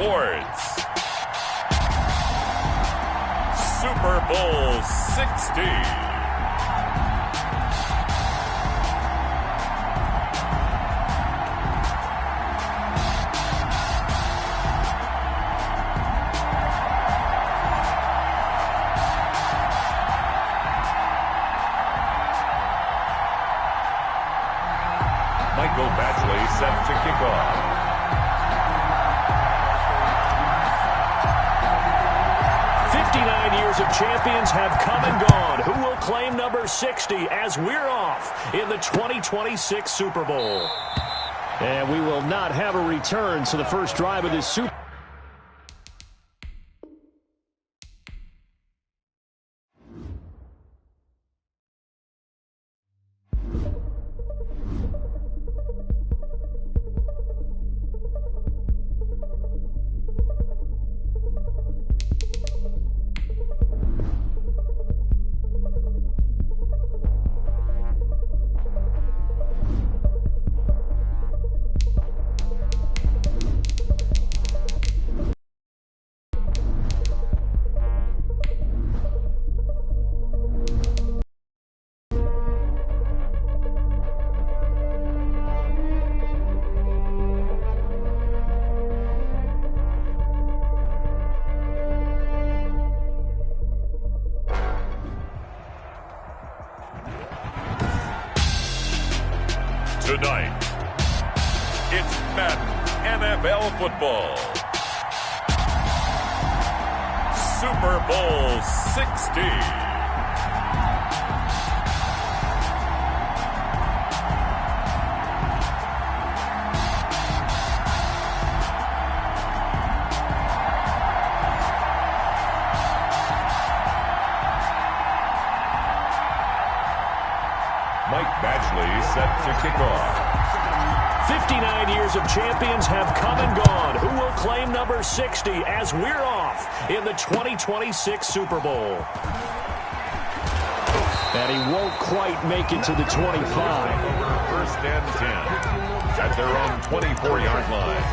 Sports. Super Bowl 60. Set to kick off. Years of champions have come and gone. Who will claim number 60 as we're off in the 2026 Super Bowl? And we will not have a return to the first drive of this Super Bowl. Tonight, it's Madden NFL football. Super Bowl 60. Set to kick off. 59 years of champions have come and gone. Who will claim number 60 as we're off in the 2026 Super Bowl? And he won't quite make it to the 25. First and 10 at their own 24-yard line.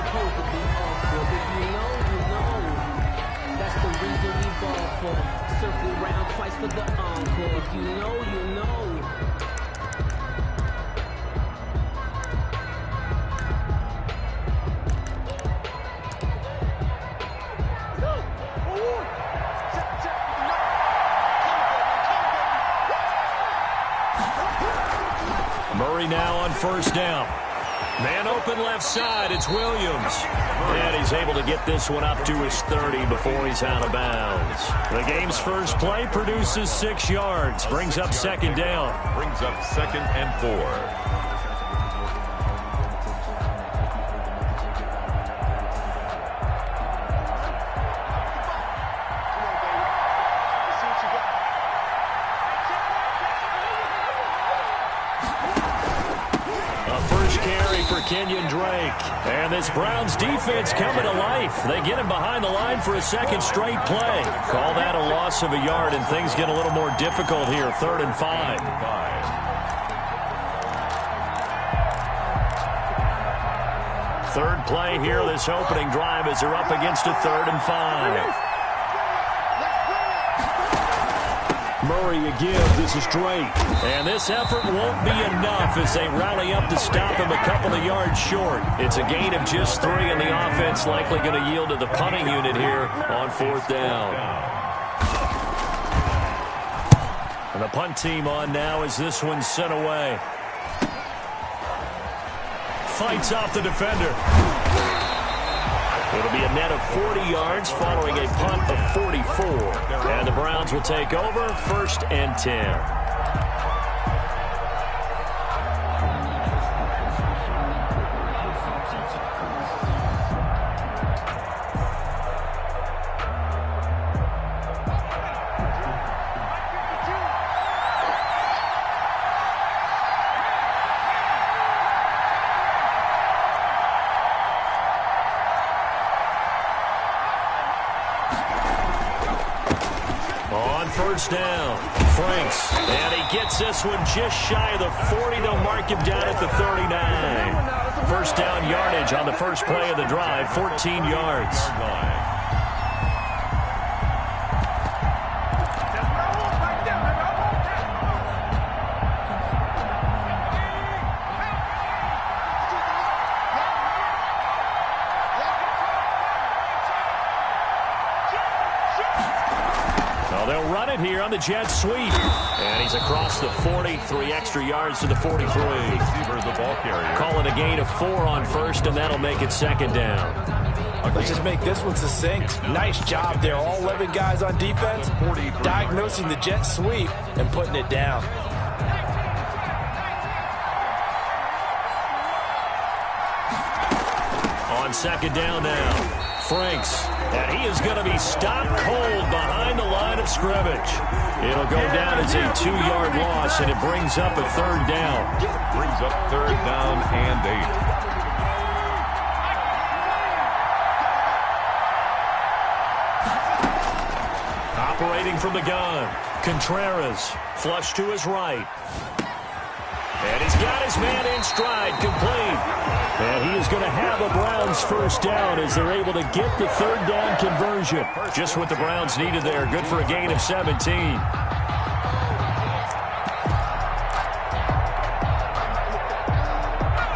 That's the reason we ball for. Circle round twice for the encore. If you know, you know. Murray now on first down. Man open left side, it's Williams. And he's able to get this one up to his 30 before he's out of bounds. The game's first play produces 6 yards, brings up second down. Brings up second and 4. Kenyon Drake. And this Browns defense coming to life. They get him behind the line for a second straight play. Call that a loss of a yard, and things get a little more difficult here. 3rd and 5. Third play here, this opening drive, as they're up against a 3rd and 5. Murray again, this is Drake. And this effort won't be enough as they rally up to stop him a couple of yards short. It's a gain of just 3, and the offense likely going to yield to the punting unit here on 4th down. And the punt team on now as this one's sent away. Fights off the defender. It'll be a net of 40 yards following a punt of 44. And the Browns will take over 1st and 10. first down. Franks, and he gets this one just shy of the 40. They'll mark him down at the 39. First down yardage on the first play of the drive, 14 yards. They'll run it here on the jet sweep. And he's across the 40, 3 extra yards to the 43. The ball carrier. Call it a gain of 4 on first, and that'll make it second down. Let's just make this one succinct. Nice job there. All 11 guys on defense diagnosing the jet sweep and putting it down. On second down now. Franks, and he is going to be stopped cold behind the line of scrimmage. It'll go down as a 2-yard loss, and it brings up a third down. Brings up third down and 8. Operating from the gun, Contreras, flush to his right. And he's got his man in stride, complete. And he is going to have a Browns first down as they're able to get the third down conversion. Just what the Browns needed there. Good for a gain of 17.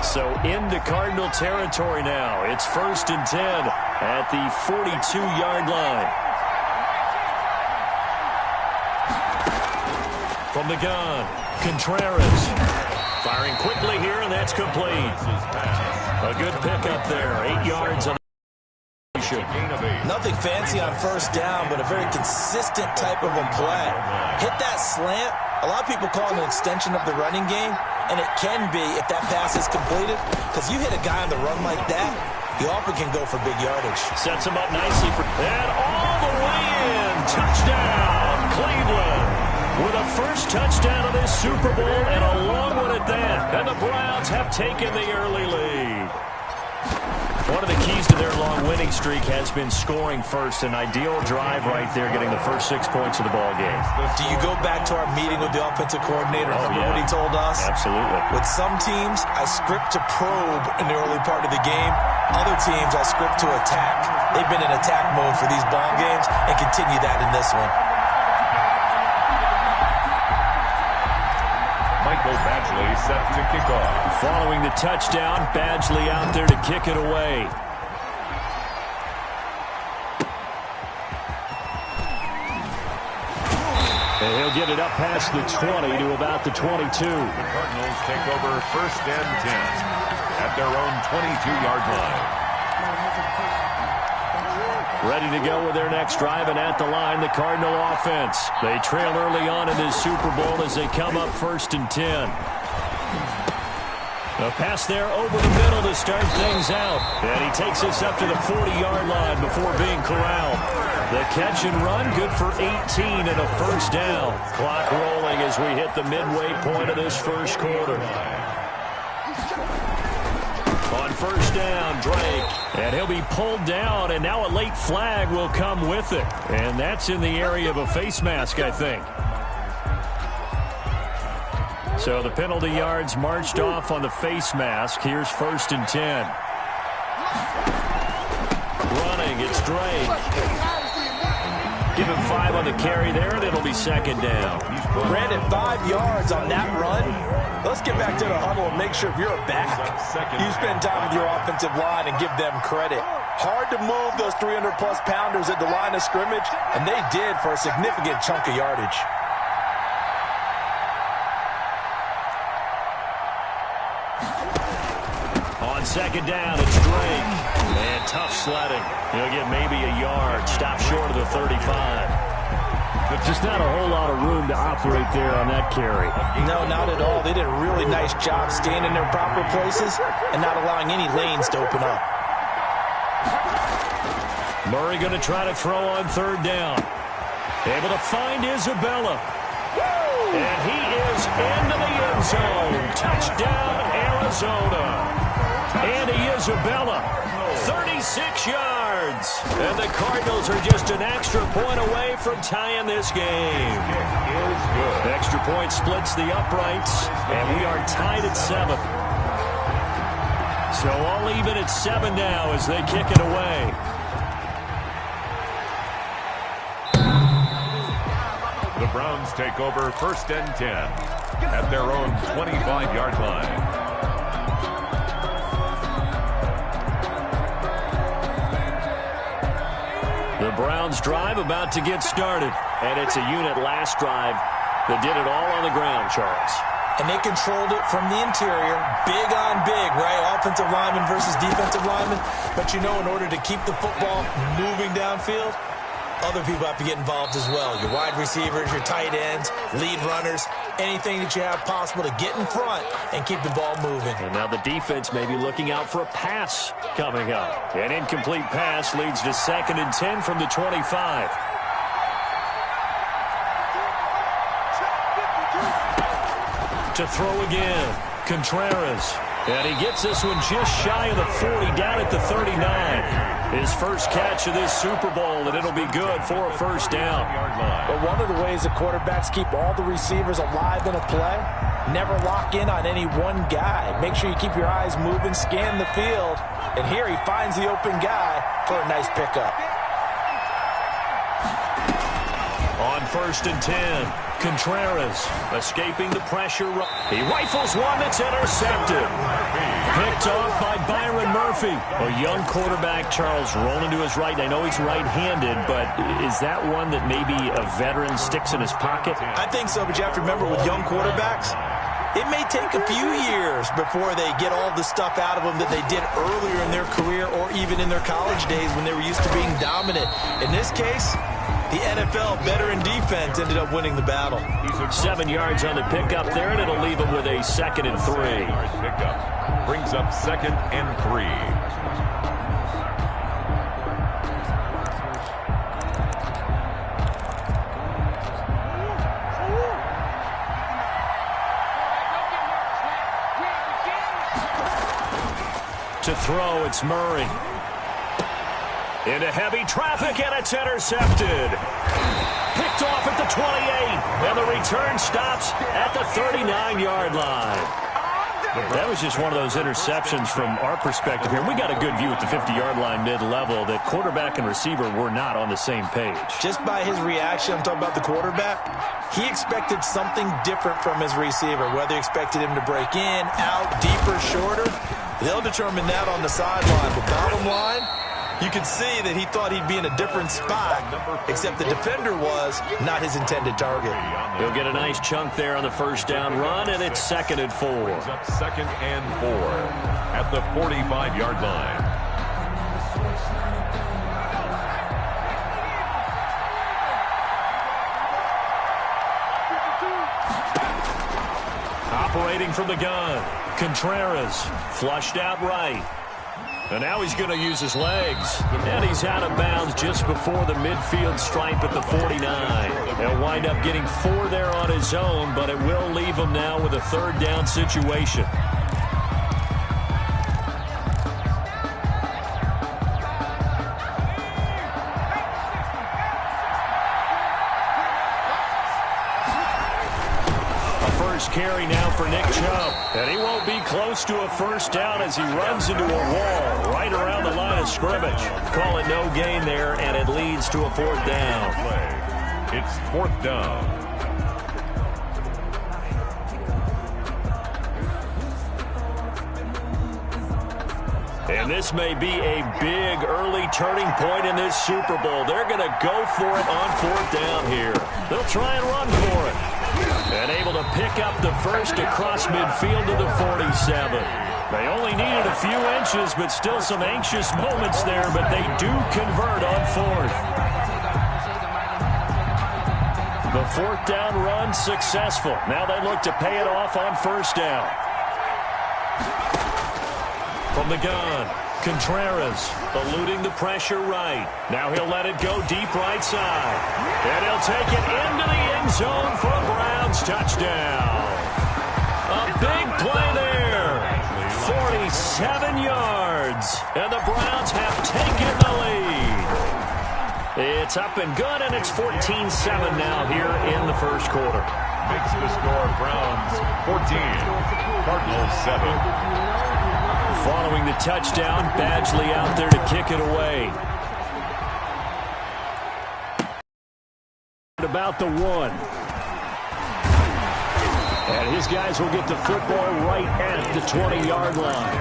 So into Cardinal territory now. It's 1st and 10 at the 42-yard line. From the gun, Contreras. Firing quickly here, and that's complete. A good pickup there. 8 yards on the Nothing fancy on first down, but a very consistent type of a play. Hit that slant. A lot of people call it an extension of the running game, and it can be if that pass is completed, because you hit a guy on the run like that, he often can go for big yardage. Sets him up nicely for that all the way in. Touchdown, Cleveland. With a first touchdown of this Super Bowl and a long one at that. And the Browns have taken the early lead. One of the keys to their long winning streak has been scoring first. An ideal drive right there, getting the first 6 points of the ball game. Do you go back to our meeting with the offensive coordinator? Remember what he told us? Absolutely. With some teams, I script to probe in the early part of the game. Other teams, I script to attack. They've been in attack mode for these ball games and continue that in this one. Michael Badgley set to kick off. Following the touchdown, Badgley out there to kick it away. And he'll get it up past the 20 to about the 22. The Cardinals take over 1st and 10 at their own 22-yard line. Ready to go with their next drive, and at the line, the Cardinal offense. They trail early on in this Super Bowl as they come up 1st and 10. A pass there over the middle to start things out. And he takes us up to the 40-yard line before being corralled. The catch and run, good for 18 and a first down. Clock rolling as we hit the midway point of this first quarter. On first down, Drake, and he'll be pulled down, and now a late flag will come with it. And that's in the area of a face mask, I think. So the penalty yards marched off on the face mask. Here's 1st and 10. Running, it's Drake. Give him 5 on the carry there, and it'll be second down. Brandon, 5 yards on that run. Let's get back to the huddle and make sure if you're a back, you spend time with your offensive line and give them credit. Hard to move those 300-plus pounders at the line of scrimmage, and they did for a significant chunk of yardage. On second down, it's Drake. And tough sledding. He'll get maybe a yard. Stop short of the 35. Just not a whole lot of room to operate there on that carry. No, not at all. They did a really nice job staying in their proper places and not allowing any lanes to open up. Murray going to try to throw on third down. Able to find Isabella. And he is into the end zone. Touchdown, Arizona. Andy Isabella, 36 yards. And the Cardinals are just an extra point away from tying this game. Extra point splits the uprights, and we are tied at 7. So all even at 7 now as they kick it away. The Browns take over 1st and 10 at their own 25-yard line. The Browns drive about to get started. And it's a unit last drive that did it all on the ground, Charles. And they controlled it from the interior. Big on big, right? Offensive lineman versus defensive lineman. But you know, in order to keep the football moving downfield, other people have to get involved as well. Your wide receivers, your tight ends, lead runners, anything that you have possible to get in front and keep the ball moving. And now the defense may be looking out for a pass coming up. An incomplete pass leads to 2nd and 10 from the 25. To throw again, Contreras. And he gets this one just shy of the 40, down at the 39. His first catch of this Super Bowl, and it'll be good for a 1st down. But one of the ways the quarterbacks keep all the receivers alive in a play, never lock in on any one guy. Make sure you keep your eyes moving, scan the field. And here he finds the open guy for a nice pickup. On 1st and 10, Contreras escaping the pressure. He rifles one that's intercepted. Picked off by Byron Murphy. A young quarterback, Charles, rolling to his right. I know he's right-handed, but is that one that maybe a veteran sticks in his pocket? I think so, but you have to remember with young quarterbacks, it may take a few years before they get all the stuff out of them that they did earlier in their career or even in their college days when they were used to being dominant. In this case, the NFL veteran defense ended up winning the battle. 7 yards on the pickup there, and it'll leave him with a 2nd and 3. Pickup brings up 2nd and 3. To throw, it's Murray. Into heavy traffic, and it's intercepted. Picked off at the 28, and the return stops at the 39-yard line. That was just one of those interceptions from our perspective here. We got a good view at the 50-yard line mid-level that quarterback and receiver were not on the same page. Just by his reaction, I'm talking about the quarterback, he expected something different from his receiver, whether he expected him to break in, out, deeper, shorter. They'll determine that on the sideline. But bottom line, you can see that he thought he'd be in a different spot, except the defender was not his intended target. He'll get a nice chunk there on the 1st down run, and it's 2nd and 4. Up 2nd and 4 at the 45-yard line. Operating from the gun, Contreras flushed out right. And now he's going to use his legs. And he's out of bounds just before the midfield stripe at the 49. He'll wind up getting 4 there on his own, but it will leave him now with a 3rd down situation. Carry now for Nick Chubb. And he won't be close to a 1st down as he runs into a wall right around the line of scrimmage. Call it no gain there, and it leads to a 4th down. It's 4th down. And this may be a big early turning point in this Super Bowl. They're going to go for it on 4th down here. They'll try and run for it. And able to pick up the 1st across midfield to the 47. They only needed a few inches, but still some anxious moments there, but they do convert on 4th. The 4th down run successful. Now they look to pay it off on 1st down. From the gun, Contreras eluding the pressure right. Now he'll let it go deep right side. And he'll take it into the end zone for a Brown. touchdown. A big play there. 47 yards. And the Browns have taken the lead. It's up and good, and it's 14-7 now here in the first quarter. Makes the score Browns 14, Cardinals 7. Following the touchdown, Badgley out there to kick it away. About the 1. And his guys will get the football right at the 20-yard line.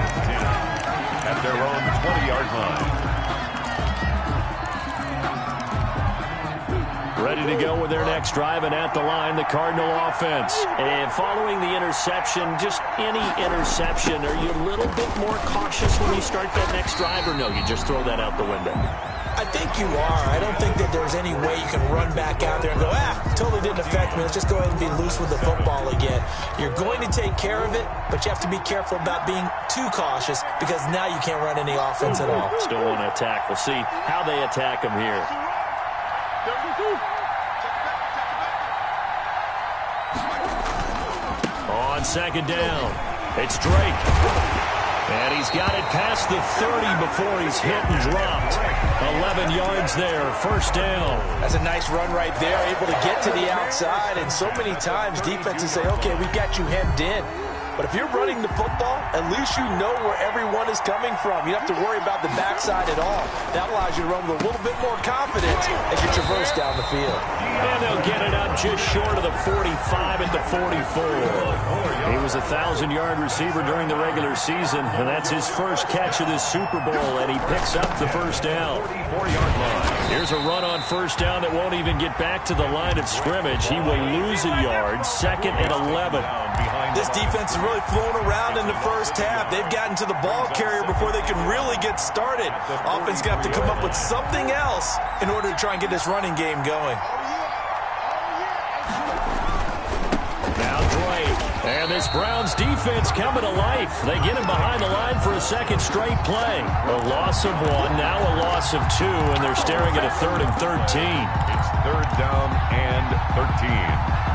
At their own 20-yard line. Ready to go with their next drive, and at the line, the Cardinal offense. And following the interception, just any interception, are you a little bit more cautious when you start that next drive, or no, you just throw that out the window? I think you are. I don't think that there's any way you can run back out there and go, totally didn't affect me. Let's just go ahead and be loose with the football again. You're going to take care of it, but you have to be careful about being too cautious because now you can't run any offense at all. Still want to attack. We'll see how they attack them here. On second down, it's Drake. And he's got it past the 30 before he's hit and dropped. 11 yards there, first down. That's a nice run right there, able to get to the outside. And so many times defenses say, okay, we got you hemmed in. But if you're running the football, at least you know where everyone is coming from. You don't have to worry about the backside at all. That allows you to run with a little bit more confidence as you traverse down the field. And they'll get it up just short of the 45 at the 44. He was a 1,000-yard receiver during the regular season, and that's his first catch of this Super Bowl, and he picks up the first down. 44-yard line. Here's a run on first down that won't even get back to the line of scrimmage. He will lose a yard, second and 11. This defense is really flown around in the first half. They've gotten to the ball carrier before they can really get started. Offense got to come up with something else in order to try and get this running game going. Now Drake. And this Browns defense coming to life. They get him behind the line for a second straight play. A loss of 1, now a loss of 2, and they're staring at a 3rd and 13. It's 3rd down and 13.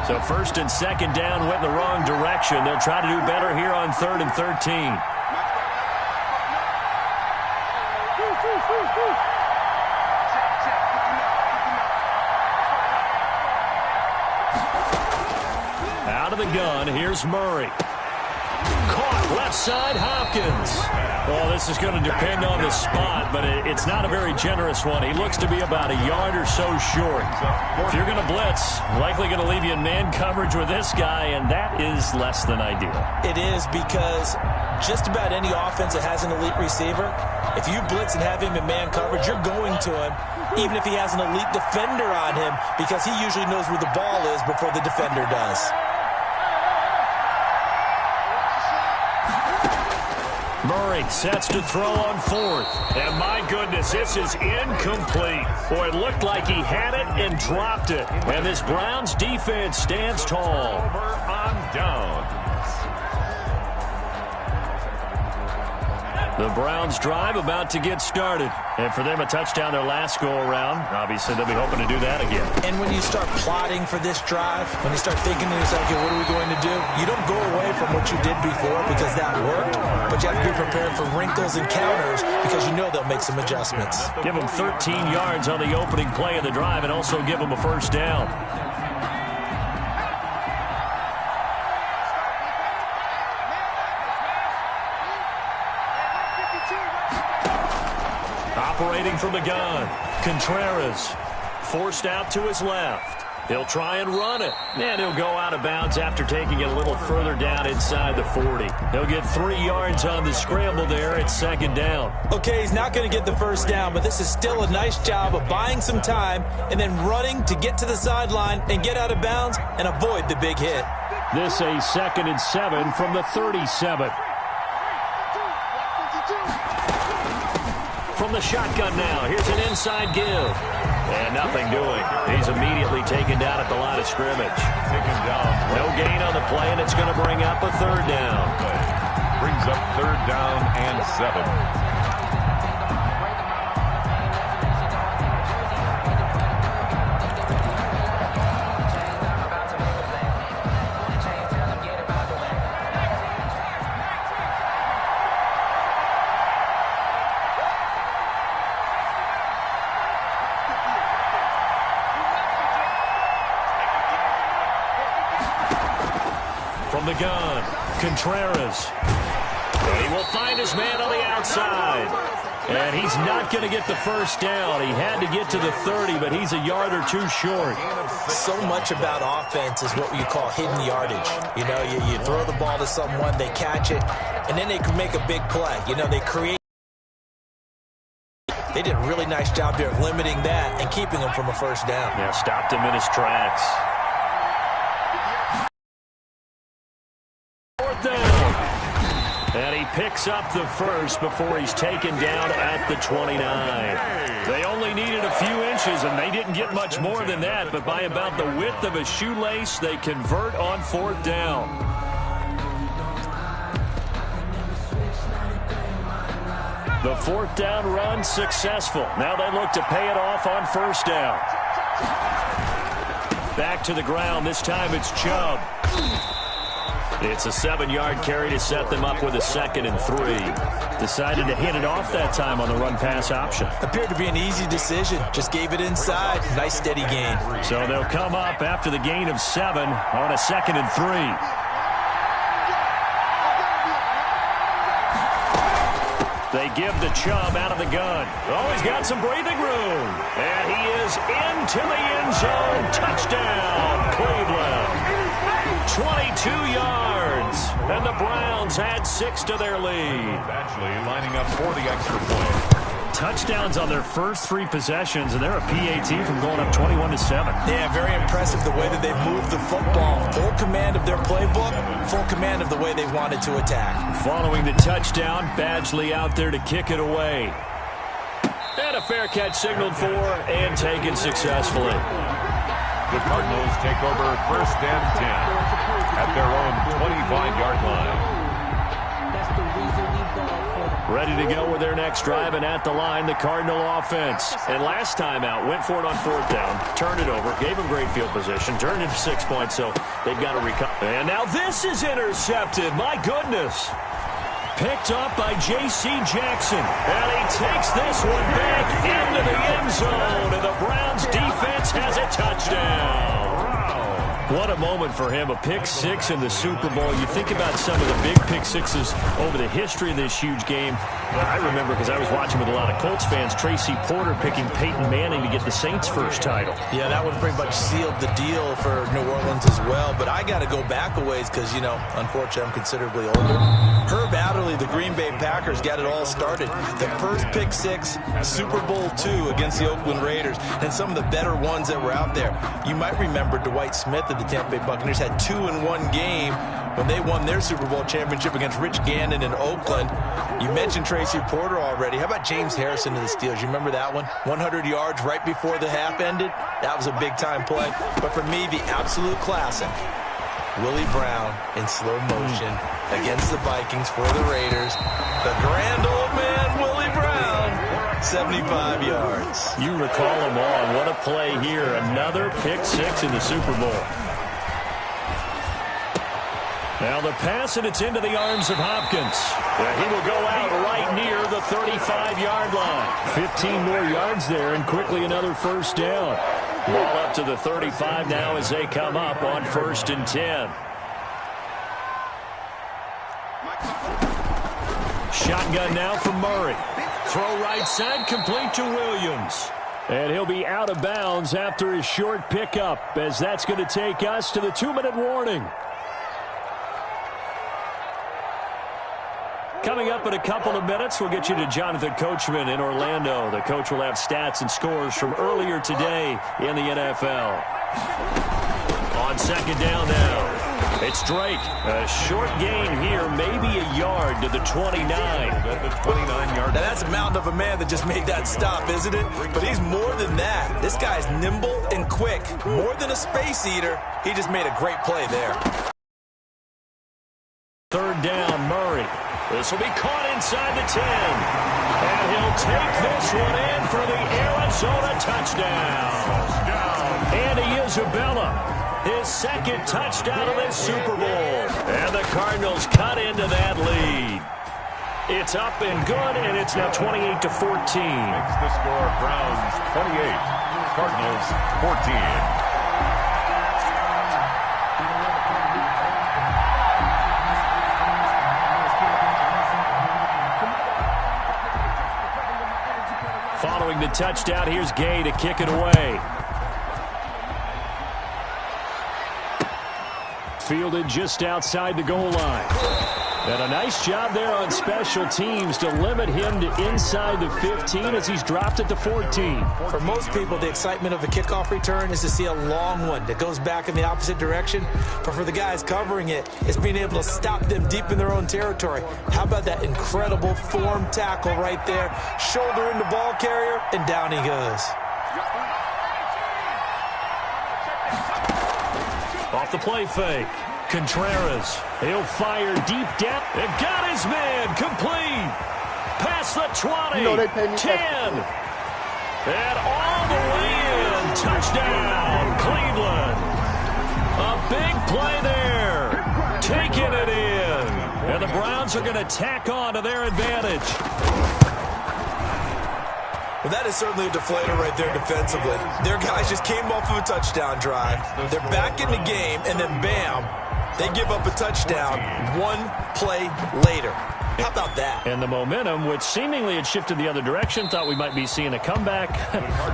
So first and second down went in the wrong direction. They'll try to do better here on 3rd and 13. Out of the gun, here's Murray. Caught left side, Hopkins. Well, this is going to depend on the spot, but it's not a very generous one. He looks to be about a yard or so short. If you're going to blitz, likely going to leave you in man coverage with this guy, and that is less than ideal. It is, because just about any offense that has an elite receiver, if you blitz and have him in man coverage, you're going to him, even if he has an elite defender on him, because he usually knows where the ball is before the defender does. Murray sets to throw on 4th. And my goodness, this is incomplete. Boy, it looked like he had it and dropped it. And this Browns defense stands tall. Over on downs. The Browns drive about to get started. And for them, a touchdown their last go-around. Obviously, they'll be hoping to do that again. And when you start plotting for this drive, when you start thinking to yourself, okay, what are we going to do? You don't go away from what you did before because that worked, but you have to be prepared for wrinkles and counters because you know they'll make some adjustments. Give them 13 yards on the opening play of the drive and also give them a first down. Operating from the gun, Contreras forced out to his left. He'll try and run it, and he'll go out of bounds after taking it a little further down inside the 40. He'll get 3 yards on the scramble there at second down. Okay, he's not going to get the first down, but this is still a nice job of buying some time and then running to get to the sideline and get out of bounds and avoid the big hit. This a 2nd and 7 from the 37. From the shotgun now, here's an inside give. And nothing doing. He's immediately taken down at the line of scrimmage. Taken down. No gain on the play, and it's going to bring up a 3rd down. Brings up 3rd down and 7. From the gun, Contreras. And he will find his man on the outside. And he's not going to get the first down. He had to get to the 30, but he's a yard or two short. So much about offense is what you call hidden yardage. You know, you throw the ball to someone, they catch it, and then they can make a big play. You know, they create. They did a really nice job there of limiting that and keeping him from a first down. Yeah, stopped him in his tracks. Fourth down. And he picks up the first before he's taken down at the 29. They only needed a few inches, and they didn't get much more than that. But by about the width of a shoelace, they convert on fourth down. The fourth down run successful. Now they look to pay it off on first down. Back to the ground. This time it's Chubb. It's a 7-yard carry to set them up with a 2nd and 3. Decided to hit it off that time on the run-pass option. Appeared to be an easy decision. Just gave it inside. Nice steady gain. So they'll come up after the gain of 7 on a 2nd and 3. They give the Chubb out of the gun. Oh, he's got some breathing room. And he is into the end zone. Touchdown, Cleveland. 22 yards. And the Browns add 6 to their lead. Actually lining up for the extra point. Touchdowns on their first 3 possessions, and they're a PAT from going up 21-7. Yeah, very impressive the way that they've moved the football. Full command of their playbook, full command of the way they wanted to attack. Following the touchdown, Badgley out there to kick it away. And a fair catch signaled for and taken successfully. The Cardinals take over 1st and 10 at their own 25-yard line. That's the reason we ball for them. Ready to go with their next drive, and at the line, the Cardinal offense. And last time out, went for it on fourth down, turned it over, gave them great field position, turned it to 6 points, so they've got to recover. And now this is intercepted. My goodness. Picked up by J.C. Jackson. And he takes this one back into the end zone, and the Browns defense has a touchdown. What a moment for him, a pick-6 in the Super Bowl. You think about some of the big pick-6s over the history of this huge game. I remember, because I was watching with a lot of Colts fans, Tracy Porter picking Peyton Manning to get the Saints' first title. Yeah, that one pretty much sealed the deal for New Orleans as well. But I got to go back a ways because, you know, unfortunately I'm considerably older. Herb Adderley, the Green Bay Packers, got it all started. The first pick-6, Super Bowl II against the Oakland Raiders, and some of the better ones that were out there. You might remember Dwight Smith of the Tampa Bay Buccaneers had 2 in one game when they won their Super Bowl championship against Rich Gannon in Oakland. You mentioned Tracy Porter already. How about James Harrison of the Steelers? You remember that one? 100 yards right before the half ended. That was a big-time play. But for me, the absolute classic, Willie Brown in slow motion against the Vikings for the Raiders. The grand old man, Willie Brown, 75 yards. You recall them all. What a play here. Another pick-6 in the Super Bowl. Now the pass, and it's into the arms of Hopkins. He will go out right near the 35-yard line. 15 more yards there, and quickly another first down. Ball up to the 35 now as they come up on 1st and 10. Shotgun now for Murray. Throw right side, complete to Williams. And he'll be out of bounds after his short pickup, as that's going to take us to the 2-minute warning. Coming up in a couple of minutes, we'll get you to Jonathan Coachman in Orlando. The coach will have stats and scores from earlier today in the NFL. On 2nd down now, it's Drake. A short gain here, maybe a yard to the 29. At the 29-yard. Now that's a mountain of a man that just made that stop, isn't it? But he's more than that. This guy's nimble and quick. More than a space eater. He just made a great play there. 3rd down, Murray. This will be caught inside the 10. And he'll take this one in for the Arizona touchdown. Andy Isabella, his 2nd touchdown of this Super Bowl. And the Cardinals cut into that lead. It's up and good, and it's now 28-14. Makes the score Browns 28, Cardinals 14. Following the touchdown, here's Gay to kick it away. Fielded just outside the goal line. And a nice job there on special teams to limit him to inside the 15 as he's dropped it to 14. For most people, the excitement of a kickoff return is to see a long one that goes back in the opposite direction. But for the guys covering it, it's being able to stop them deep in their own territory. How about that incredible form tackle right there? Shoulder in the ball carrier, and down he goes. Off the play fake. Contreras, he'll fire deep down. And got his man complete. Past the 20, 10. And all the way in. Touchdown, Cleveland. A big play there. Taking it in. And the Browns are going to tack on to their advantage. Well, that is certainly a deflator right there defensively. Their guys just came off of a touchdown drive. They're back in the game, and then bam, they give up a touchdown one play later. How about that? And the momentum, which seemingly had shifted the other direction, thought we might be seeing a comeback.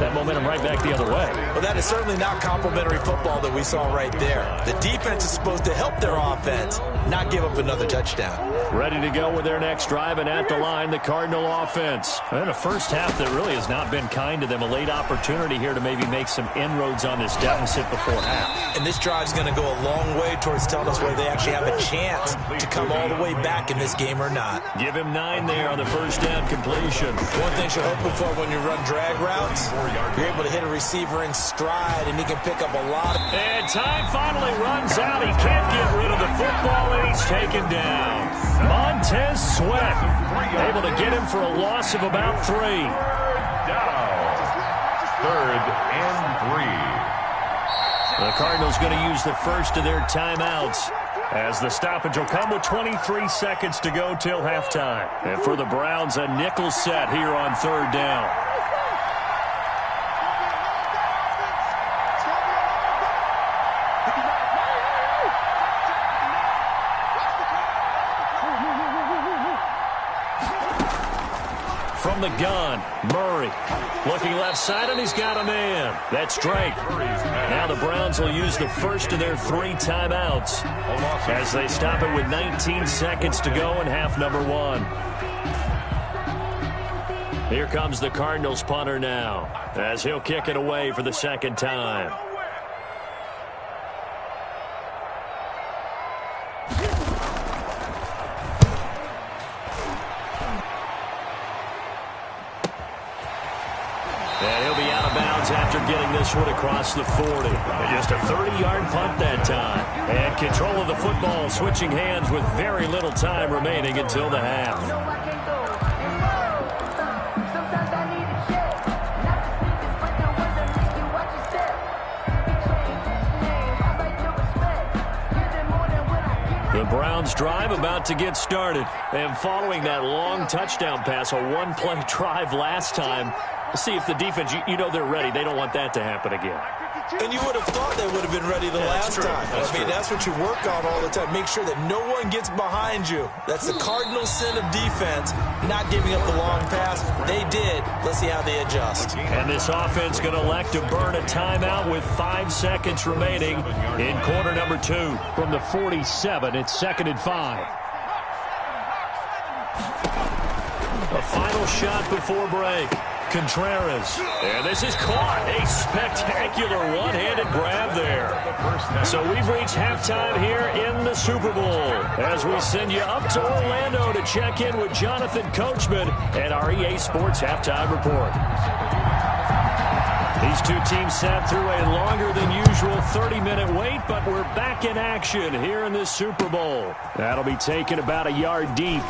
That momentum right back the other way. Well, that is certainly not complimentary football that we saw right there. The defense is supposed to help their offense, not give up another touchdown. Ready to go with their next drive, and at the line, the Cardinal offense. And a first half that really has not been kind to them. A late opportunity here to maybe make some inroads on this deficit before half. And this drive is going to go a long way towards telling us whether they actually have a chance to come all the way back in this game or not. Give him 9 there on the first down completion. One thing you're hoping for when you run drag routes, you're able to hit a receiver in stride, and he can pick up a lot of... And time finally runs out. He can't get rid of the football, and he's taken down. Montez Sweat able to get him for a loss of about 3. Third and 3. The Cardinals going to use the first of their timeouts, as the stoppage will come with 23 seconds to go till halftime. And for the Browns, a nickel set here on third down. From the gun, Murray. Looking left side, and he's got a man. That's Drake. Now the Browns will use the first of their 3 timeouts as they stop it with 19 seconds to go in half number 1. Here comes the Cardinals punter now, as he'll kick it away for the second time. And he'll be out of bounds after getting this one across the 40. And just a 30-yard punt that time. And control of the football switching hands with very little time remaining until the half. The Browns drive about to get started. And following that long touchdown pass, a one-play drive last time, see if the defense, you know they're ready. They don't want that to happen again. And you would have thought they would have been ready the last time. That's what you work on all the time. Make sure that no one gets behind you. That's the cardinal sin of defense, not giving up the long pass. They did. Let's see how they adjust. And this offense going to elect to burn a timeout with 5 seconds remaining in quarter number 2. From the 47, it's 2nd and 5. A final shot before break. Contreras, and this is caught. A spectacular one-handed grab there. So we've reached halftime here in the Super Bowl as we send you up to Orlando to check in with Jonathan Coachman and our EA Sports Halftime Report. These two teams sat through a longer than usual 30-minute wait, but we're back in action here in this Super Bowl. That'll be taken about a yard deep.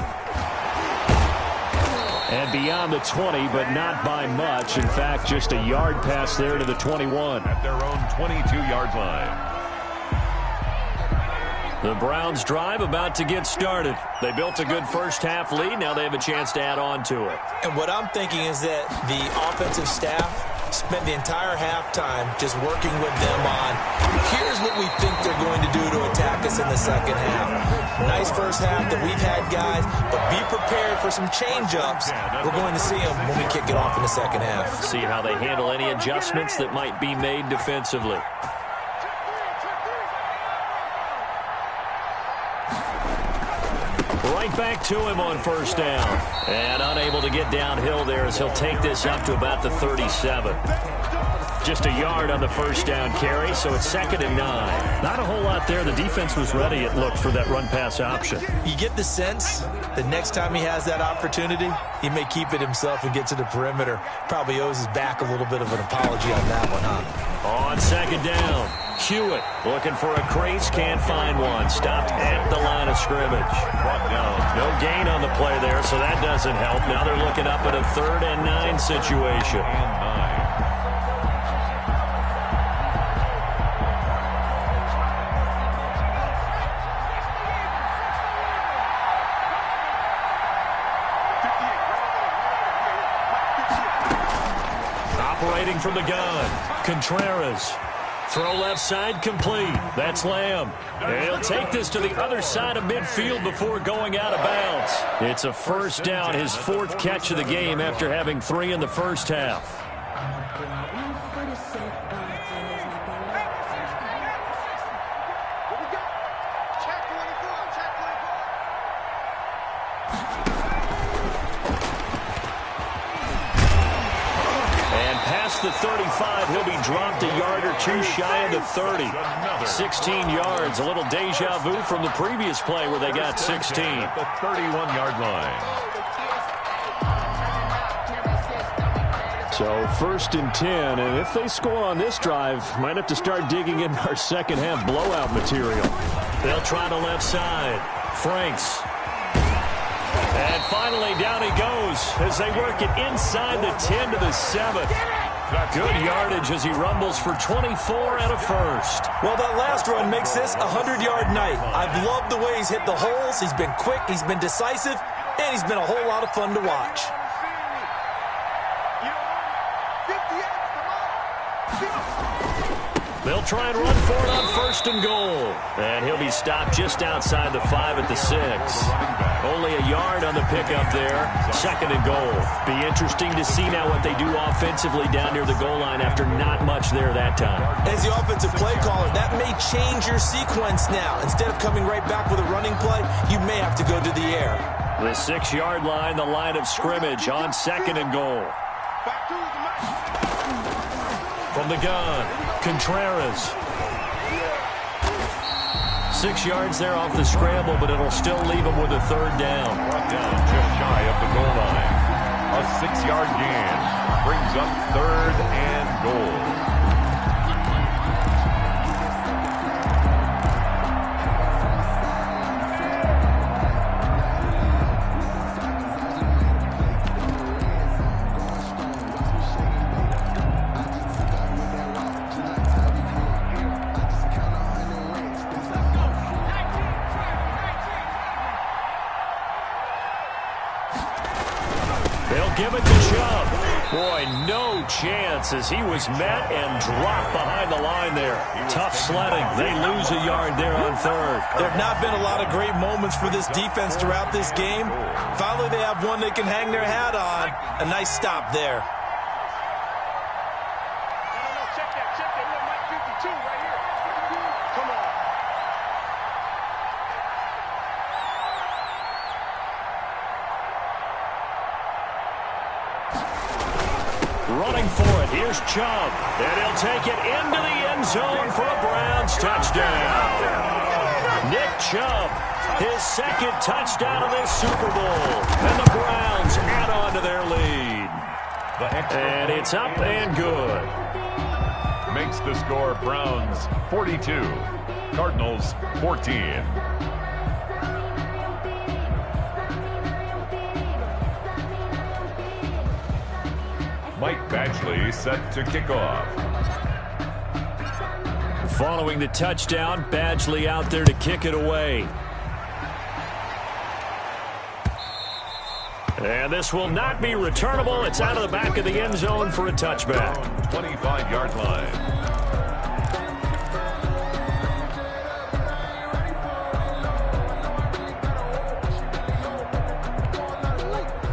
And beyond the 20, but not by much. In fact, just a yard pass there to the 21. At their own 22-yard line. The Browns drive about to get started. They built a good first half lead. Now they have a chance to add on to it. And what I'm thinking is that the offensive staff spent the entire halftime just working with them on, here's what we think they're going to do to attack us in the second half. Nice first half that we've had, guys, but be prepared for some change-ups. We're going to see them when we kick it off in the second half. See how they handle any adjustments that might be made defensively. Right back to him on first down. And unable to get downhill there as he'll take this up to about the 37. Just a yard on the first down carry, so it's 2nd and 9. Not a whole lot there. The defense was ready, it looked, for that run-pass option. You get the sense that next time he has that opportunity, he may keep it himself and get to the perimeter. Probably owes his back a little bit of an apology on that one, huh? On 2nd down, Hewitt looking for a crease, can't find one. Stopped at the line of scrimmage. Brought down. No gain on the play there, so that doesn't help. Now they're looking up at a 3rd and 9 situation. Operating from the gun, Contreras. Throw left side complete. That's Lamb. And he'll take this to the other side of midfield before going out of bounds. It's a first down, his 4th catch of the game after having 3 in the first half. The 35, he'll be dropped a yard or 2 shy of the 30. 16 yards, a little deja vu from the previous play where they got 16. At the 31-yard line. So 1st and 10, and if they score on this drive, might have to start digging in our second half blowout material. They'll try the left side. Franks. And finally down he goes as they work it inside the 10 to the 7. Good yardage as he rumbles for 24 and a first. Well, that last run makes this a 100-yard night. I've loved the way he's hit the holes. He's been quick, he's been decisive, and he's been a whole lot of fun to watch. They'll try and run for it on 1st and goal. And he'll be stopped just outside the 5 at the 6. Only a yard on the pickup there. 2nd and goal. Be interesting to see now what they do offensively down near the goal line after not much there that time. As the offensive play caller, that may change your sequence now. Instead of coming right back with a running play, you may have to go to the air. The 6-yard line, the line of scrimmage on 2nd and goal. From the gun, Contreras. 6 yards there off the scramble, but it'll still leave him with a 3rd down. Brought down just shy of the goal line. A 6-yard gain brings up 3rd and goal. Give it to Chubb. Boy, no chance as he was met and dropped behind the line there. Tough sledding. They lose a yard there on 3rd. There have not been a lot of great moments for this defense throughout this game. Finally, they have one they can hang their hat on. A nice stop there. Check that. We got Mike 52 right here. Come on. Running for it. Here's Chubb. And he'll take it into the end zone for a Browns touchdown. Nick Chubb, his 2nd touchdown of this Super Bowl. And the Browns add on to their lead. And it's up and good. Makes the score Browns 42, Cardinals 14. Mike Badgley set to kick off. Following the touchdown, Badgley out there to kick it away. And this will not be returnable. It's out of the back of the end zone for a touchback. 25-yard line.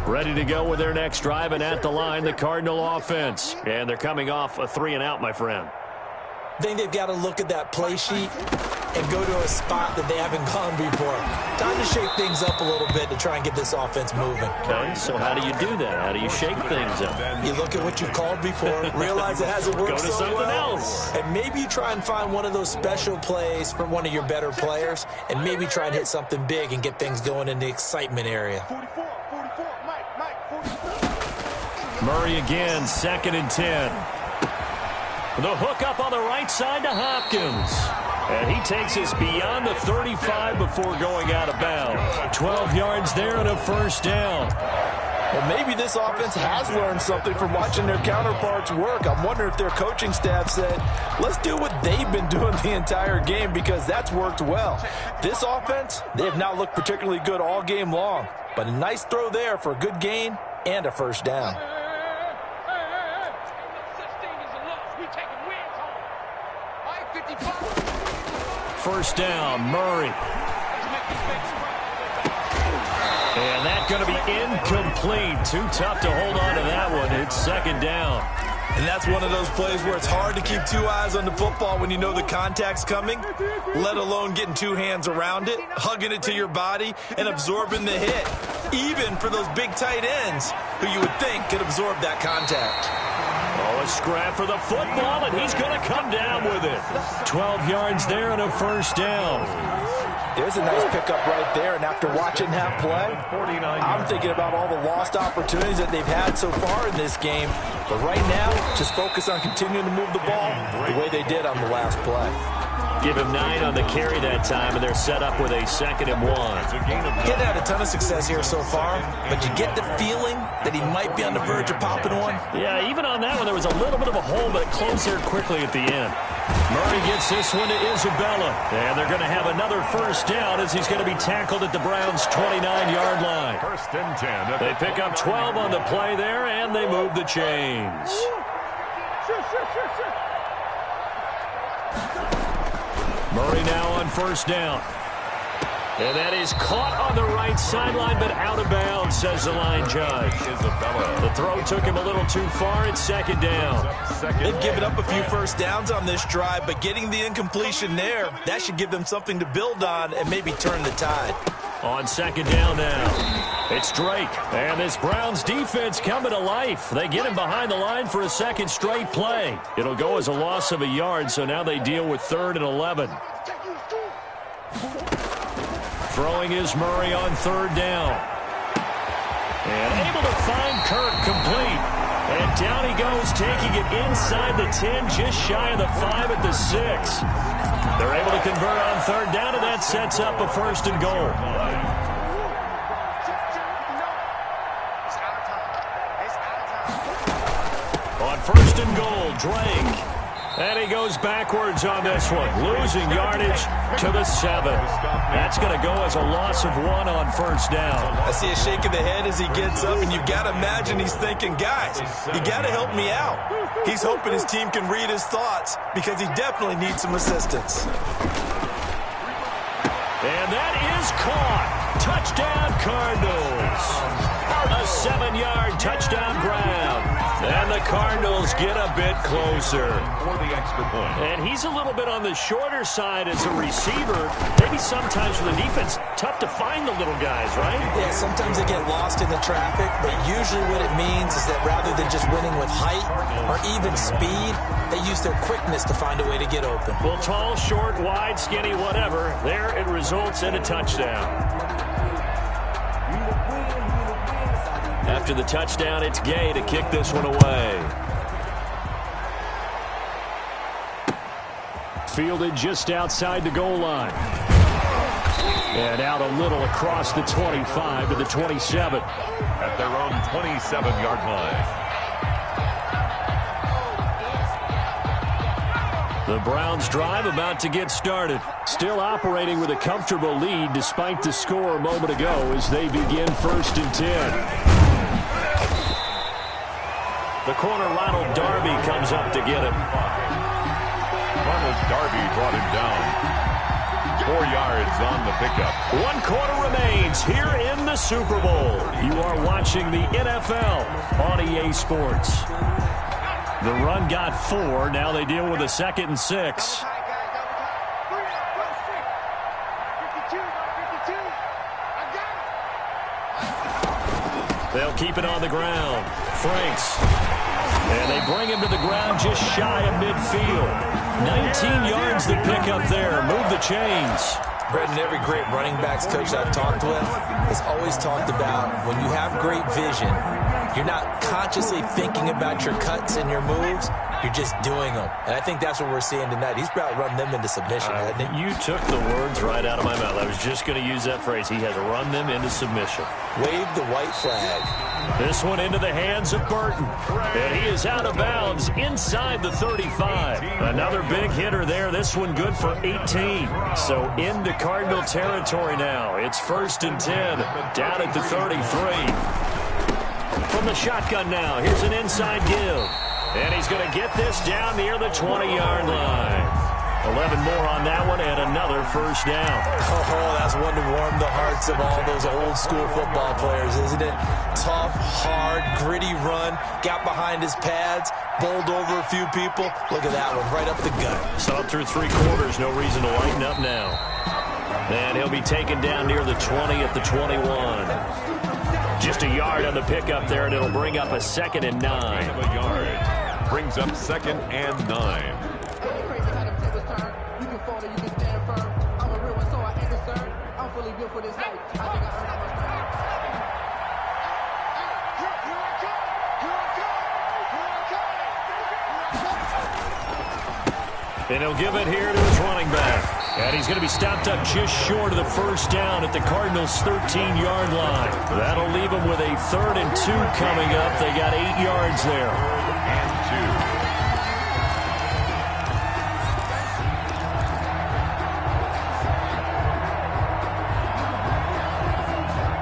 Ready to go with their next drive, and at the line, the Cardinal offense. And they're coming off a 3-and-out, my friend. I think they've got to look at that play sheet and go to a spot that they haven't gone before. Time to shake things up a little bit to try and get this offense moving. Okay, so how do you do that? How do you shake things up? You look at what you called before, realize it hasn't worked Go to so something well, else. and maybe you try and find one of those special plays from one of your better players, and maybe try and hit something big and get things going in the excitement area. 44, Mike, 44. Murray again, 2nd and 10. The hook up on the right side to Hopkins. And he takes us beyond the 35 before going out of bounds. 12 yards there and a first down. Well, maybe this offense has learned something from watching their counterparts work. I'm wondering if their coaching staff said, let's do what they've been doing the entire game, because that's worked well. This offense, they have not looked particularly good all game long, but a nice throw there for a good gain and a first down. First down, Murray. And that's going to be incomplete. Too tough to hold on to that one. It's 2nd down. And that's one of those plays where it's hard to keep 2 eyes on the football when you know the contact's coming, let alone getting 2 hands around it, hugging it to your body, and absorbing the hit, even for those big tight ends who you would think could absorb that contact. Oh, a scrap for the football, and he's going to come down with it. 12 yards there and a first down. There's a nice pickup right there, and after watching that play, I'm thinking about all the lost opportunities that they've had so far in this game. But right now, just focus on continuing to move the ball the way they did on the last play. Give him 9 on the carry that time, and they're set up with a 2nd and 1. Getting had a ton of success here so far, but you get the feeling that he might be on the verge of popping one. Yeah, even on that one, there was a little bit of a hole, but it closed there quickly at the end. Murray gets this one to Isabella, and they're going to have another first down as he's going to be tackled at the Browns' 29-yard line. 1st and 10. They pick up 12 on the play there, and they move the chains. Murray now on first down. And that is caught on the right sideline, but out of bounds, says the line judge. Isabella. The throw took him a little too far. It's 2nd down. They've given up a few first downs on this drive, but getting the incompletion there, that should give them something to build on and maybe turn the tide. On 2nd down now, it's Drake. And this Browns defense coming to life. They get him behind the line for a 2nd straight play. It'll go as a loss of a yard, so now they deal with 3rd and 11. Throwing is Murray on 3rd down. And able to find Kirk complete. And down he goes, taking it inside the 10, just shy of the 5 at the 6. They're able to convert on 3rd down, and that sets up a 1st and goal. On 1st and goal, Drake. And he goes backwards on this one, losing yardage to the 7. That's going to go as a loss of 1 on 1st down. I see a shake of the head as he gets up, and you've got to imagine he's thinking, guys, you got to help me out. He's hoping his team can read his thoughts because he definitely needs some assistance. And that is caught. Touchdown, Cardinals. A 7-yard touchdown grab. And the Cardinals get a bit closer. For the extra point. And he's a little bit on the shorter side as a receiver. Maybe sometimes for the defense, tough to find the little guys, right? Yeah, sometimes they get lost in the traffic, but usually what it means is that rather than just winning with height or even speed, they use their quickness to find a way to get open. Well, tall, short, wide, skinny, whatever, there it results in a touchdown. After the touchdown, it's Gay to kick this one away. Fielded just outside the goal line. And out a little across the 25 to the 27. At their own 27-yard line. The Browns drive about to get started. Still operating with a comfortable lead despite the score a moment ago as they begin 1st and 10. The corner, Ronald Darby, comes up to get him. Ronald Darby brought him down. 4 yards on the pickup. 1 quarter remains here in the Super Bowl. You are watching the NFL on EA Sports. The run got 4. Now they deal with a 2nd and 6. They'll keep it on the ground. Franks. And they bring him to the ground just shy of midfield. 19 yards to pick up there. Move the chains. Brendan, every great running backs coach I've talked with has always talked about when you have great vision, you're not consciously thinking about your cuts and your moves. You're just doing them. And I think that's what we're seeing tonight. He's about to run them into submission, hasn't he? You took the words right out of my mouth. I was just going to use that phrase. He has run them into submission. Wave the white flag. This one into the hands of Burton. And he is out of bounds inside the 35. Another big hitter there. This one good for 18. So into Cardinal territory now. It's 1st and 10 down at the 33. From the shotgun now. Here's an inside give. And he's going to get this down near the 20-yard line. 11 more on that one and another 1st down. Oh, that's one to warm the hearts of all those old school football players, isn't it? Tough, hard, gritty run. Got behind his pads, bowled over a few people. Look at that one, right up the gut. Saw it through 3 quarters. No reason to lighten up now. And he'll be taken down near the 20 at the 21. Just a yard on the pickup there, and it'll bring up a 2nd and 9. A yard. Brings up 2nd and 9. And he'll give it here to his running back. And he's going to be stopped up just short of the 1st down at the Cardinals' 13-yard line. That'll leave them with a 3rd and 2 coming up. They got 8 yards there. 3rd and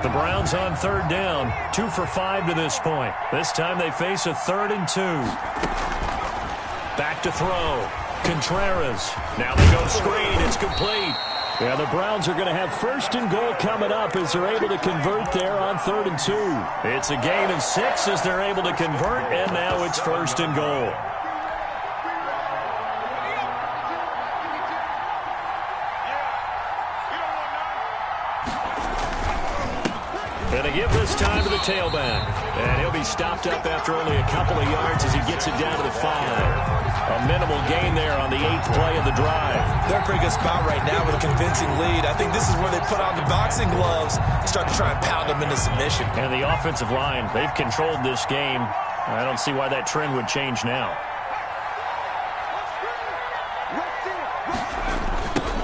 2. The Browns on 3rd down. 2 for 5 to this point. This time they face a 3rd and 2. Back to throw. Contreras. Now they go screen. It's complete. Yeah, the Browns are going to have 1st and goal coming up as they're able to convert there on 3rd and 2. It's a gain of 6 as they're able to convert, and now it's 1st and goal. And they give this time to the tailback. And he'll be stopped up after only a couple of yards as he gets it down to the 5. A minimal gain there on the 8th play of the drive. They're in a pretty good spot right now with a convincing lead. I think this is where they put on the boxing gloves and start to try and pound them into submission. And the offensive line, they've controlled this game. I don't see why that trend would change now.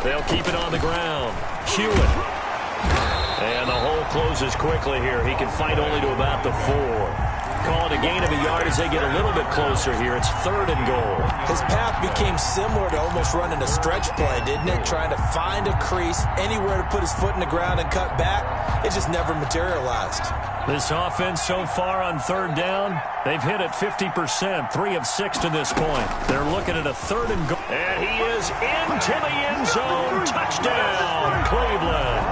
They'll keep it on the ground. Hewitt. And the hole closes quickly here. He can fight only to about the 4. Call it a gain of a yard as they get a little bit closer here. It's 3rd and goal. His path became similar to almost running a stretch play, didn't it? Trying to find a crease, anywhere to put his foot in the ground and cut back. It just never materialized. This offense so far on 3rd down, they've hit it 50%, 3 of 6 to this point. They're looking at a 3rd and goal. And he is into the end zone. Touchdown, Cleveland.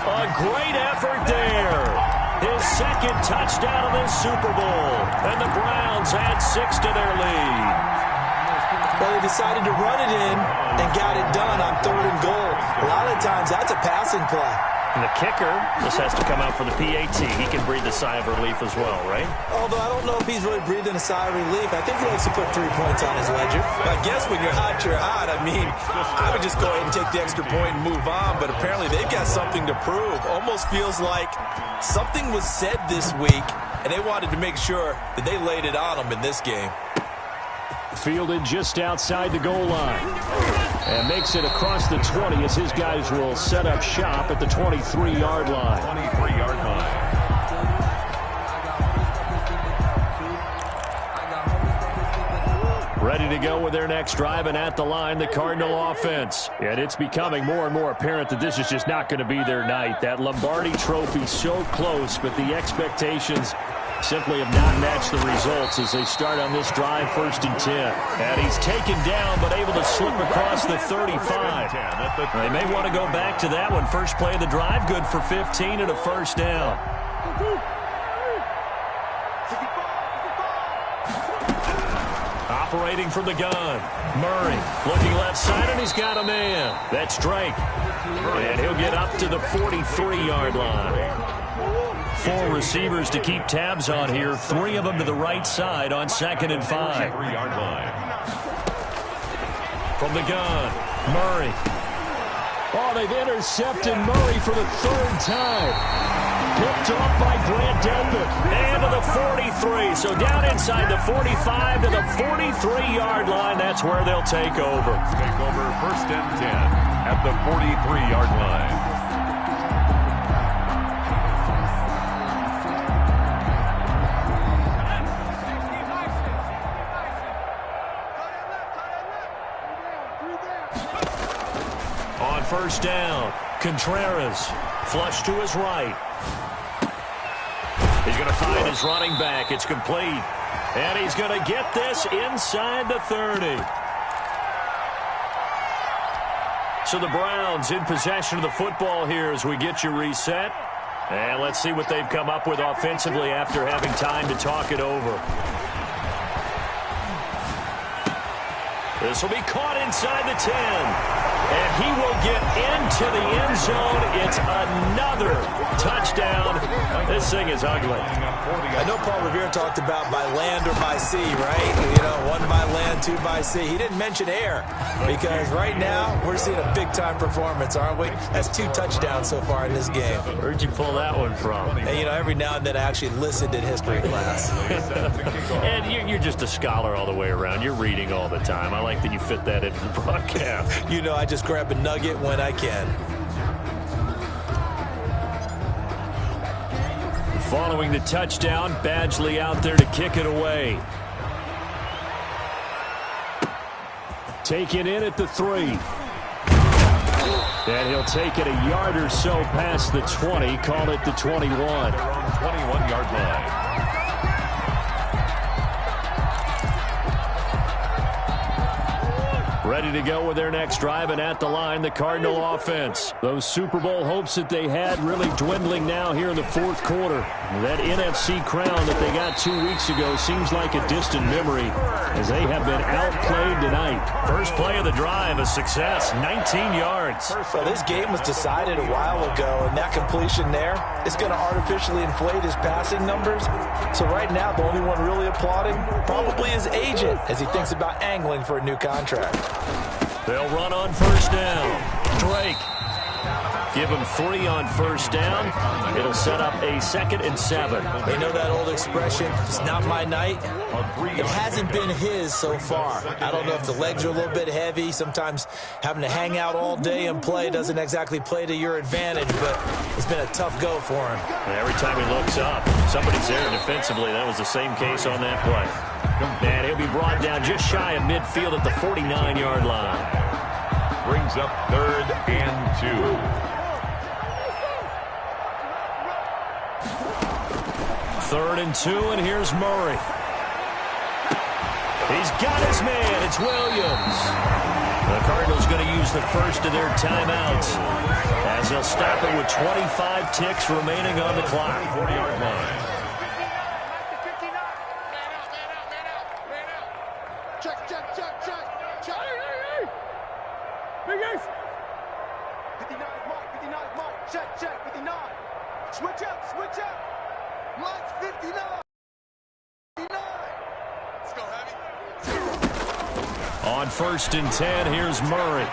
A great effort there. His 2nd touchdown of this Super Bowl. And the Browns add 6 to their lead. Well, they decided to run it in and got it done on 3rd and goal. A lot of times that's a passing play. And the kicker just has to come out for the PAT. He can breathe a sigh of relief as well, right? Although I don't know if he's really breathing a sigh of relief. I think he likes to put 3 points on his ledger. I guess when you're hot, you're hot. I mean, I would just go ahead and take the extra point and move on. But apparently they've got something to prove. Almost feels like something was said this week, and they wanted to make sure that they laid it on them in this game. Fielded just outside the goal line. And makes it across the 20 as his guys will set up shop at the 23-yard line. 23-yard line. Ready to go with their next drive, and at the line, the Cardinal offense. And it's becoming more and more apparent that this is just not going to be their night. That Lombardi trophy so close, but the expectations simply have not matched the results as they start on this drive, 1st and 10. And he's taken down, but able to slip across the 35. They may want to go back to that one. First play of the drive, good for 15 and a 1st down. Operating from the gun. Murray looking left side, and he's got a man. That's Drake. And he'll get up to the 43-yard line. 4 receivers to keep tabs on here. 3 of them to the right side on 2nd and 5. From the gun, Murray. Oh, they've intercepted Murray for the 3rd time. Picked off by Grant Delpit. And to the 43. So down inside the 45 to the 43-yard line. That's where they'll take over. Take over 1st and 10 at the 43-yard line. On 1st down, Contreras flush to his right. He's going to find his running back. It's complete. And he's going to get this inside the 30. So the Browns in possession of the football here as we get you reset. And let's see what they've come up with offensively after having time to talk it over. This will be caught inside the 10. And he will get into the end zone. It's another touchdown. This thing is ugly. I know Paul Revere talked about by land or by sea, right? You know, 1 by land, 2 by sea. He didn't mention air because right now we're seeing a big-time performance, aren't we? That's 2 touchdowns so far in this game. Where'd you pull that one from? And, you know, every now and then I actually listened in history class. And you're just a scholar all the way around. You're reading all the time. I like that you fit that into the broadcast. You know, I just grab a nugget when I can. Following the touchdown, Badgley out there to kick it away. Taken in at the 3. And he'll take it a yard or so past the 20, call it the 21. 21-yard line. Ready to go with their next drive, and at the line, the Cardinal offense. Those Super Bowl hopes that they had really dwindling now here in the 4th quarter. That NFC crown that they got 2 weeks ago seems like a distant memory as they have been outplayed tonight. First play of the drive, a success, 19 yards. So this game was decided a while ago, and that completion there is going to artificially inflate his passing numbers. So right now, the only one really applauding probably his agent as he thinks about angling for a new contract. They'll run on 1st down. Drake. Give him 3 on 1st down. It'll set up a 2nd and 7. They know that old expression, it's not my night. It hasn't been his so far. I don't know if the legs are a little bit heavy. Sometimes having to hang out all day and play doesn't exactly play to your advantage, but it's been a tough go for him. And every time he looks up, somebody's there defensively. That was the same case on that play. And he'll be brought down just shy of midfield at the 49-yard line. Brings up 3rd and 2. 3rd and 2, and here's Murray. He's got his man. It's Williams. The Cardinals going to use the first of their timeouts as they'll stop it with 25 ticks remaining on the clock. 40-yard line. Check. 59 Mike. Check. 59. Switch up. Mike's 59. 59. Let's go, Heavy. On 1st and 10, here's Murray.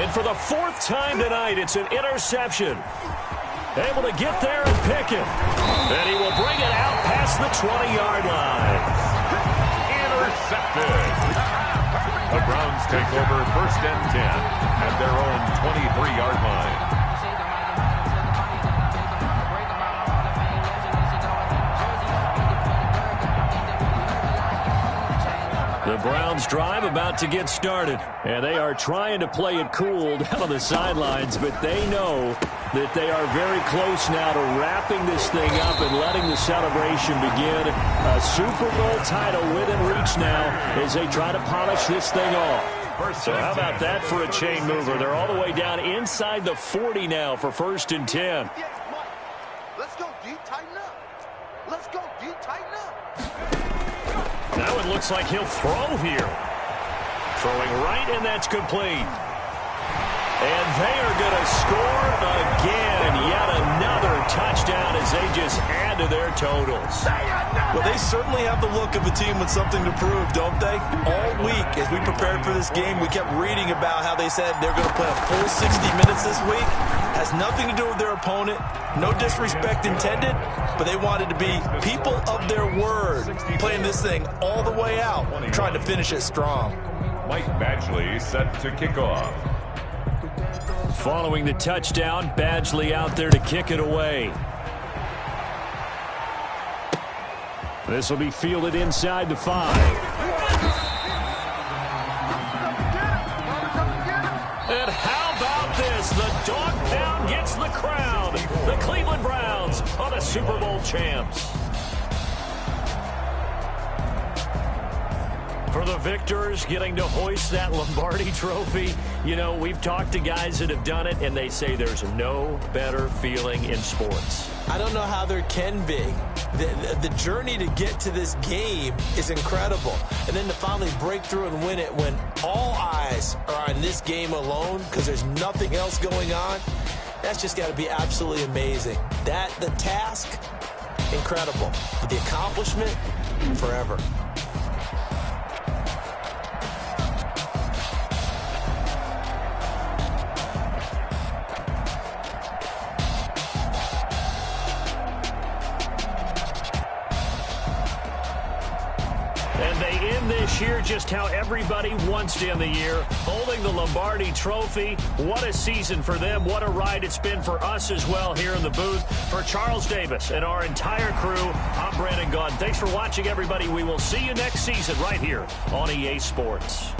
And for the 4th time tonight, it's an interception. Able to get there and pick it. And he will bring it out past the 20-yard line. Intercepted. The Browns take over 1st and 10 at their own 23-yard line. The Browns drive about to get started, and they are trying to play it cool down on the sidelines, but they know that they are very close now to wrapping this thing up and letting the celebration begin. A Super Bowl title within reach now as they try to polish this thing off. So how about that for a chain mover? They're all the way down inside the 40 now for 1st and 10. Let's go deep, tighten up. Let's go deep, tighten up. Now it looks like he'll throw here. Throwing right, and that's complete. And they are going to score again. Yet another touchdown as they just add to their totals. Well, they certainly have the look of a team with something to prove, don't they? All week, as we prepared for this game, we kept reading about how they said they're going to play a full 60 minutes this week. Has nothing to do with their opponent. No disrespect intended, but they wanted to be people of their word, playing this thing all the way out, trying to finish it strong. Mike Badgley set to kick off. Following the touchdown, Badgley out there to kick it away. This will be fielded inside the 5. And how about this? The dog pound gets the crown. The Cleveland Browns are the Super Bowl champs. For the victors, getting to hoist that Lombardi trophy, you know, we've talked to guys that have done it, and they say there's no better feeling in sports. I don't know how there can be. The journey to get to this game is incredible. And then to finally break through and win it when all eyes are on this game alone because there's nothing else going on, that's just got to be absolutely amazing. The task, incredible. But the accomplishment, forever. This year, just how everybody wants to end the year, holding the Lombardi trophy. What a season for them. What a ride it's been for us as well here in the booth. For Charles Davis and our entire crew, I'm Brandon Gunn. Thanks for watching, everybody. We will see you next season right here on EA Sports.